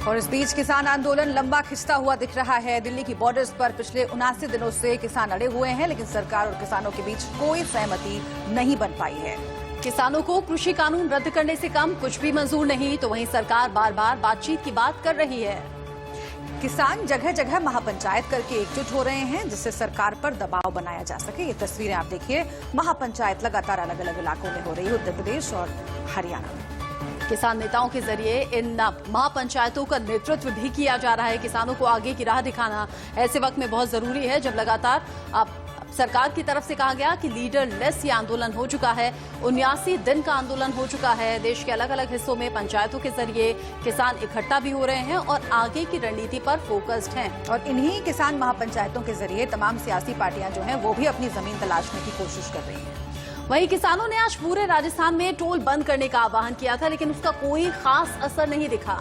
और इस बीच किसान आंदोलन लंबा खिंचता हुआ दिख रहा है। दिल्ली की बॉर्डर्स पर पिछले 79 दिनों से किसान अड़े हुए हैं, लेकिन सरकार और किसानों के बीच कोई सहमति नहीं बन पाई है। किसानों को कृषि कानून रद्द करने से कम कुछ भी मंजूर नहीं, तो वहीं सरकार बार बार बातचीत की बात कर रही है। किसान जगह जगह महापंचायत करके एकजुट हो रहे हैं, जिससे सरकार पर दबाव बनाया जा सके। ये तस्वीरें आप देखिए, महापंचायत लगातार अलग अलग इलाकों में हो रही है, उत्तर प्रदेश और हरियाणा में। किसान नेताओं के जरिए इन महापंचायतों का नेतृत्व भी किया जा रहा है। किसानों को आगे की राह दिखाना ऐसे वक्त में बहुत जरूरी है, जब लगातार सरकार की तरफ से कहा गया कि लीडर लेस ये आंदोलन हो चुका है। 79 दिन का आंदोलन हो चुका है। देश के अलग अलग हिस्सों में पंचायतों के जरिए किसान इकट्ठा भी हो रहे हैं और आगे की रणनीति पर फोकस्ड हैं। और इन्हीं किसान महापंचायतों के जरिए तमाम सियासी पार्टियां जो हैं वो भी अपनी जमीन तलाशने की कोशिश कर रही हैं। वहीं किसानों ने आज पूरे राजस्थान में टोल बंद करने का आह्वान किया था, लेकिन उसका कोई खास असर नहीं दिखा।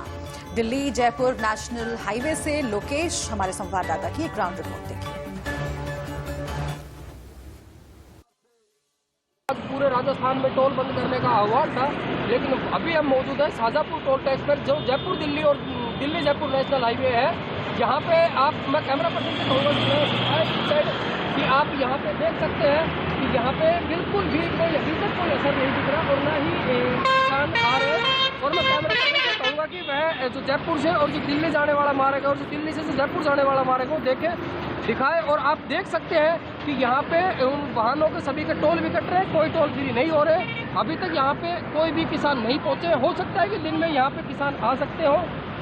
दिल्ली जयपुर नेशनल हाईवे से लोकेश हमारे संवाददाता की एक ग्राउंड रिपोर्ट देखिए। पूरे राजस्थान में टोल बंद करने का आह्वान था, लेकिन अभी हम मौजूद है शाजापुर टोल टैक्स पर, जो जयपुर दिल्ली और दिल्ली जयपुर नेशनल हाईवे है। यहाँ पे मैं कैमरा पर्सन से कहूँगा कि आप यहाँ पे देख सकते हैं कि यहाँ पे बिल्कुल भी कोई अभी तक कोई असर नहीं दिख रहा और ना ही किसान आ रहे हैं। और मैं कैमरा पर्सन से कहूँगा कि वह जो जयपुर से और जो दिल्ली जाने वाला मार्ग है और जो दिल्ली से जो जयपुर जाने वाला मार्ग है वो देखे दिखाए। और आप देख सकते हैं कि यहाँ पे उन वाहनों के सभी के टोल भी कट रहे हैं, कोई टोल फ्री नहीं हो रहे। अभी तक यहाँ पे कोई भी किसान नहीं पहुँचे। हो सकता है कि दिन में यहाँ पे किसान आ सकते हो,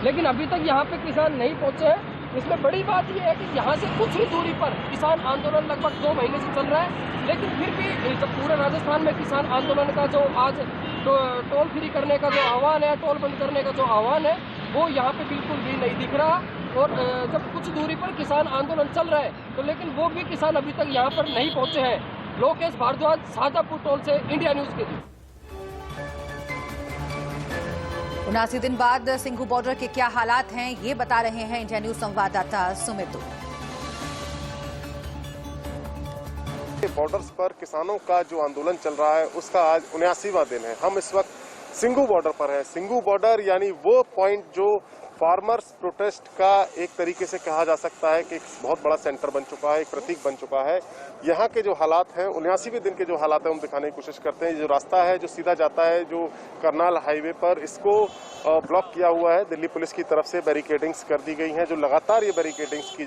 लेकिन अभी तक यहाँ पे किसान नहीं पहुँचे हैं। इसमें बड़ी बात यह है कि यहाँ से कुछ ही दूरी पर किसान आंदोलन लगभग 2 महीने से चल रहा है, लेकिन फिर भी जब पूरे राजस्थान में किसान आंदोलन का जो आज टोल फ्री करने का जो आह्वान है, टोल बंद करने का जो आह्वान है, वो यहाँ पे बिल्कुल भी नहीं दिख रहा। और जब कुछ दूरी पर किसान आंदोलन चल रहा है, तो लेकिन वो भी किसान अभी तक यहाँ पर नहीं पहुँचे हैं। लोकेश भारद्वाज, शाजापुर टोल से, इंडिया न्यूज के लिए। 79 दिन बाद सिंघू बॉर्डर के क्या हालात हैं, ये बता रहे हैं इंडिया न्यूज संवाददाता सुमित। बॉर्डर्स पर किसानों का जो आंदोलन चल रहा है उसका आज 79वां दिन है। हम इस वक्त सिंघू बॉर्डर पर हैं। सिंघू बॉर्डर यानी वो पॉइंट जो फार्मर्स प्रोटेस्ट का एक तरीके से कहा जा सकता है कि एक बहुत बड़ा सेंटर बन चुका है, एक प्रतीक बन चुका है। यहाँ के जो हालात हैं, 79वें दिन के जो हालात हैं, हम दिखाने की कोशिश करते हैं। जो रास्ता है जो सीधा जाता है जो करनाल हाईवे पर, इसको ब्लॉक किया हुआ है। दिल्ली पुलिस की तरफ से बैरिकेडिंग्स कर दी गई हैं, जो लगातार ये बैरिकेडिंग्स की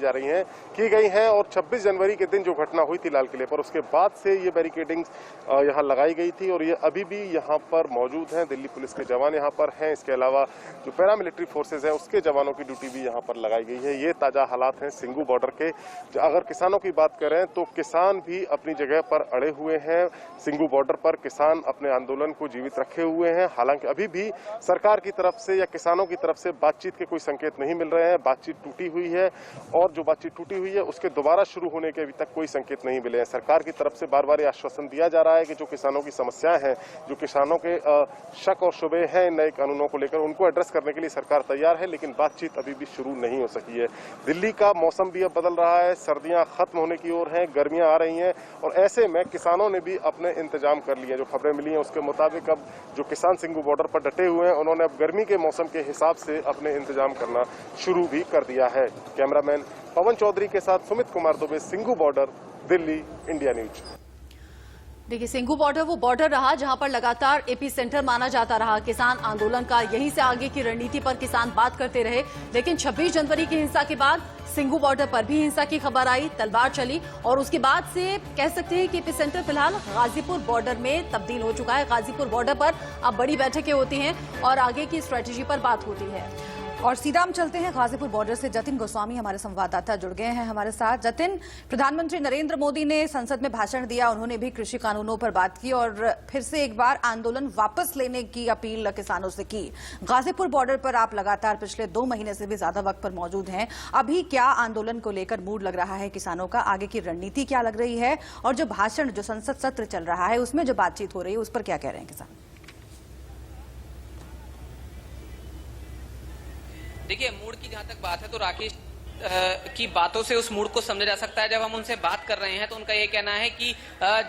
गई हैं। और 26 जनवरी के दिन जो घटना हुई थी लाल किले पर, उसके बाद से ये बैरिकेडिंग्स यहाँ लगाई गई थी और ये अभी भी यहाँ पर मौजूद हैं। दिल्ली पुलिस के जवान यहाँ पर हैं। इसके अलावा जो पैरामिलिट्री फोर्सेज हैं उसके जवानों की ड्यूटी भी यहाँ पर लगाई गई है। ये ताजा हालात हैं सिंघू बॉर्डर के। अगर किसानों की बात करें तो किसान भी अपनी जगह पर अड़े हुए हैं। सिंघू बॉर्डर पर किसान अपने आंदोलन को जीवित रखे हुए हैं। हालांकि अभी भी सरकार की तरफ से या किसानों की तरफ से बातचीत के कोई संकेत नहीं मिल रहे हैं। बातचीत टूटी हुई है और जो बातचीत टूटी हुई है उसके दोबारा शुरू होने के अभी तक कोई संकेत नहीं मिले हैं। सरकार की तरफ से बार बार ये आश्वासन दिया जा रहा है कि जो किसानों की समस्याएं हैं, जो किसानों के शक और शुबे हैं नए कानूनों को लेकर, उनको एड्रेस करने के लिए सरकार तैयार है, लेकिन बातचीत अभी भी शुरू नहीं हो सकी है। दिल्ली का मौसम भी अब बदल रहा है, सर्दियां खत्म होने की ओर हैं, गर्मियां आ रही हैं और ऐसे में किसानों ने भी अपने इंतजाम कर लिए। जो खबरें मिली हैं उसके मुताबिक अब जो किसान सिंघू बॉर्डर पर डटे हुए हैं, उन्होंने अब गर्मी के मौसम के हिसाब से अपने इंतजाम करना शुरू भी कर दिया है। कैमरामैन पवन चौधरी के साथ Sumit Kumar Dubey, Singhu border, Delhi, India news. देखिए, सिंघू बॉर्डर वो बॉर्डर रहा जहां पर लगातार एपी सेंटर माना जाता रहा किसान आंदोलन का। यहीं से आगे की रणनीति पर किसान बात करते रहे, लेकिन 26 जनवरी की हिंसा के बाद सिंघू बॉर्डर पर भी हिंसा की खबर आई, तलवार चली और उसके बाद से कह सकते हैं कि एपी सेंटर फिलहाल गाजीपुर बॉर्डर में तब्दील हो चुका है। गाजीपुर बॉर्डर पर अब बड़ी बैठकें होती हैं और आगे की स्ट्रेटेजी पर बात होती है। और सीधा हम चलते हैं गाजीपुर बॉर्डर से। जतिन गोस्वामी हमारे संवाददाता जुड़ गए हैं हमारे साथ। जतिन, प्रधानमंत्री नरेंद्र मोदी ने संसद में भाषण दिया, उन्होंने भी कृषि कानूनों पर बात की और फिर से एक बार आंदोलन वापस लेने की अपील किसानों से की। गाजीपुर बॉर्डर पर आप लगातार पिछले 2 महीने से भी ज्यादा वक्त पर मौजूद हैं। अभी क्या आंदोलन को लेकर मूड लग रहा है किसानों का, आगे की रणनीति क्या लग रही है और जो भाषण, जो संसद सत्र चल रहा है उसमें जो बातचीत हो रही है उस पर क्या कह रहे हैं किसान? देखिए, मूड की जहां तक बात है तो राकेश, की बातों से उस मूड को समझा जा सकता है। जब हम उनसे बात कर रहे हैं तो उनका ये कहना है कि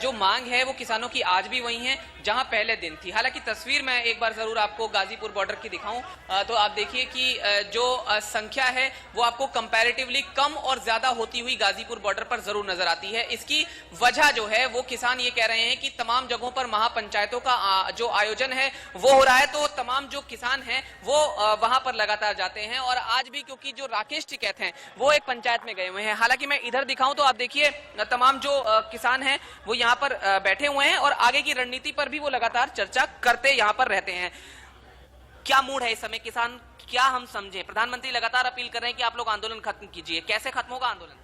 जो मांग है वो किसानों की आज भी वही है जहां पहले दिन थी। हालांकि तस्वीर मैं एक बार जरूर आपको गाजीपुर बॉर्डर की दिखाऊं तो आप देखिए कि जो संख्या है वो आपको कंपैरेटिवली कम और ज्यादा होती हुई गाजीपुर बॉर्डर पर जरूर नजर आती है। इसकी वजह जो है वो किसान ये कह रहे हैं कि तमाम जगहों पर महापंचायतों का जो आयोजन है वो हो रहा है, तो तमाम जो किसान हैं वो वहां पर लगातार जाते हैं। और आज भी क्योंकि जो राकेश टिकैत हैं वो एक पंचायत में गए हुए हैं। हालांकि मैं इधर दिखाऊं तो आप देखिए तमाम जो किसान हैं वो यहाँ पर बैठे हुए हैं और आगे की रणनीति पर भी वो लगातार चर्चा करते यहाँ पर रहते हैं। क्या मूड है इस समय किसान, क्या हम समझे? प्रधानमंत्री लगातार अपील कर रहे हैं कि आप लोग आंदोलन खत्म कीजिए। कैसे खत्म होगा आंदोलन?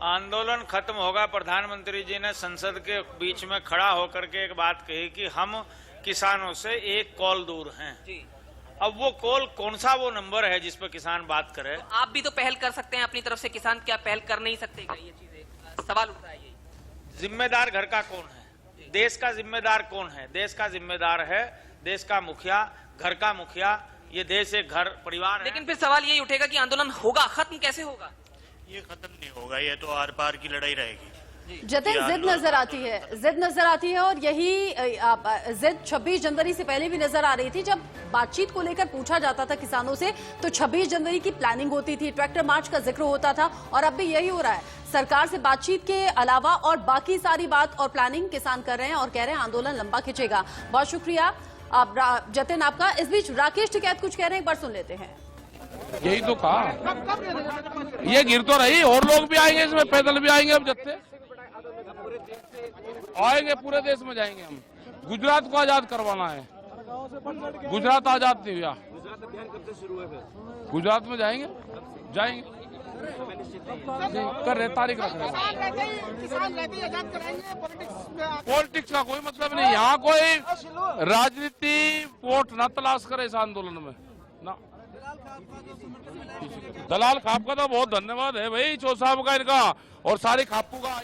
आंदोलन खत्म होगा। प्रधानमंत्री जी ने संसद के बीच में खड़ा होकर के एक बात कही कि हम किसानों से एक कॉल दूर हैं जी। अब वो कॉल कौन सा वो नंबर है जिस पर किसान बात करे? आप भी तो पहल कर सकते हैं अपनी तरफ से, किसान क्या पहल कर नहीं सकते क्या? ये चीजें सवाल उठ रहा है। ये जिम्मेदार घर का कौन है? देश का जिम्मेदार कौन है? देश का जिम्मेदार है देश का मुखिया, घर का मुखिया। ये देश एक घर परिवार है। लेकिन फिर सवाल यही उठेगा कि आंदोलन होगा, खत्म कैसे होगा? ये खत्म नहीं होगा, ये तो आर पार की लड़ाई रहेगी। जतिन, जिद नजर आती है, जिद नजर आती है और यही जिद 26 जनवरी से पहले भी नजर आ रही थी। जब बातचीत को लेकर पूछा जाता था किसानों से तो 26 जनवरी की प्लानिंग होती थी, ट्रैक्टर मार्च का जिक्र होता था और अब भी यही हो रहा है। सरकार से बातचीत के अलावा और बाकी सारी बात और प्लानिंग किसान कर रहे हैं और कह रहे हैं आंदोलन लंबा खिंचेगा। बहुत शुक्रिया जतिन आपका। इस बीच राकेश टिकैत कुछ कह रहे हैं, एक बार सुन लेते हैं। यही तो कहा, ये गिर तो रही, और लोग भी आएंगे इसमें, पैदल भी आएंगे, अब जत्थे आएंगे, पूरे देश में जाएंगे हम। गुजरात को आजाद करवाना है, गुजरात आजाद नहीं हुआ। गुजरात में जाएंगे कर रहे, तारीख रख रहे। पॉलिटिक्स का कोई मतलब नहीं, यहाँ कोई राजनीति वोट न तलाश करे इस आंदोलन में ना। दलाल खाप का तो बहुत धन्यवाद है भाई, चो साहब का, इनका और सारी खापू का।